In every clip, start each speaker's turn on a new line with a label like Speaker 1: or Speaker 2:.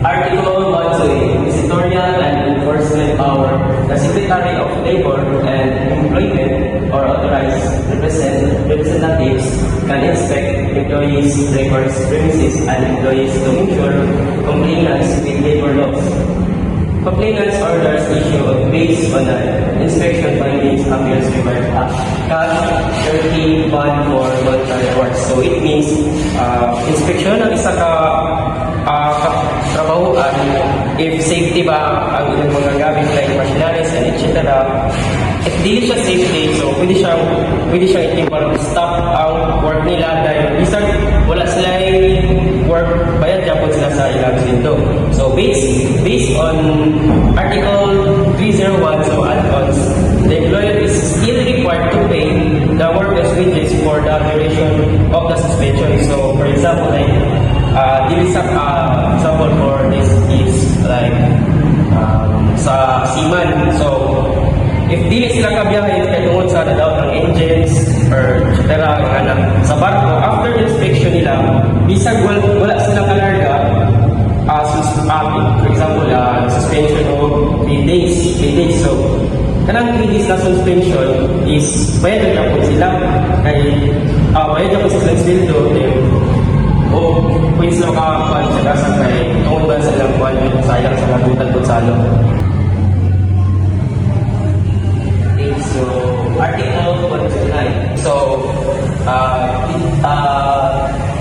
Speaker 1: Article 128, Visitorial and Enforcement Power. The Secretary of Labor and Employment or authorized representatives can inspect employees' records, premises, and employees to ensure compliance with labor laws. Complainant's orders issued based on the inspection findings appears required cash 30 bond for voluntary work. So it means inspection ng isa ka trabahuan if safety ba ang ilang mga gamit like machineries and etc. If di siya safety, so pwede siyang itimpan stop ang work nila dahil isang wala sila work, bayad japon sila sa ilang sweldo. So based on Article 301, so add-ons, the employer is still required to pay the workers' wages for the duration of the suspension. So for example, like example for this is like sa seaman. So if di sila kabiyahe kay tungod sa nadaw ng engines or etc. Sa barko, after inspection nila, bisag wala silang kalarga, for example, suspension of 3 days. So, kanang 3 days na suspension is bayad na po sila. Bayad na po sila sweldo. O pwede sila makakuha sa kasang kay tungod ba silang kuhan sayang sa nabutan po sa ano. So, Article 129. So,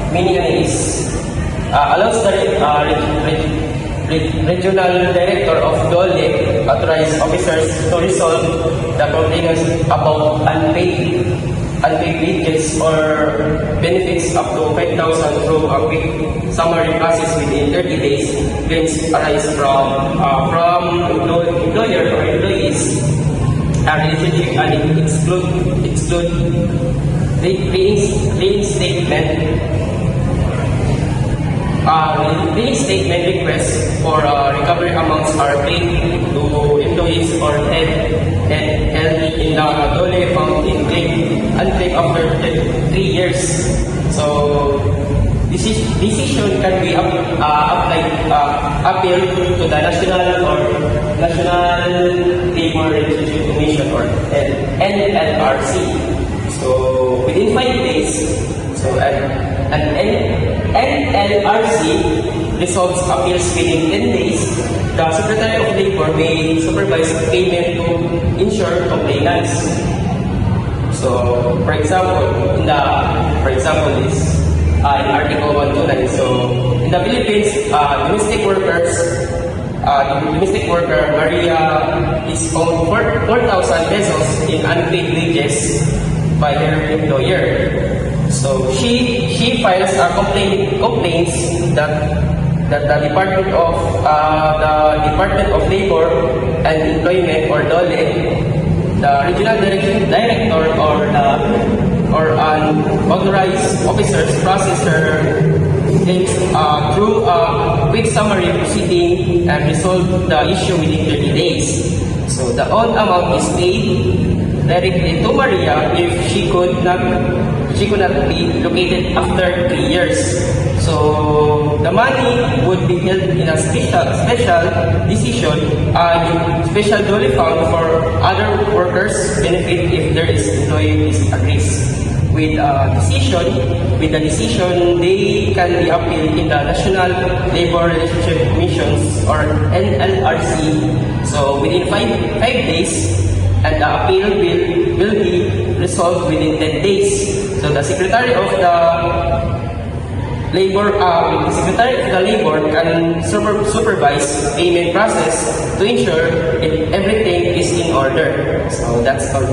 Speaker 1: meaning is allows the regional director of DOLE authorized officers to resolve the complaints about unpaid wages or benefits up to 5,000 through a quick summary process within 30 days. Claims arise from employer or employees. Relationship and exclude reinstatement requests for recovery amounts are paid to employees or held in the DOLE found in unclaimed after 3 years. So decision can be appealed to the National Labor Relationship Commission or NLRC. So within 5 days, so an NLRC resolves appeals within 10 days. The Secretary of Labor may supervise payment to ensure compliance. So, for example, in Article 129. So, in the Philippines, domestic worker Maria is owed 4,000 pesos in unpaid wages by her employer. So she files complaints that the Department of Labor and Employment or DOLE, the regional director or an authorized officers process her claims through a quick summary proceeding and resolve the issue within 30 days. So the own amount is paid directly to Maria if she could not be located after 3 years. So the money would be held in a special decision, special DOLE fund for other workers' benefit if there is employee disagrees with the decision. They can be appealed in the National Labor Relationship Commissions or NLRC. So within 5 days, and the appeal will be resolved within 10 days. So the Secretary of the Labor can supervise payment process to ensure if everything is in order. So that's all.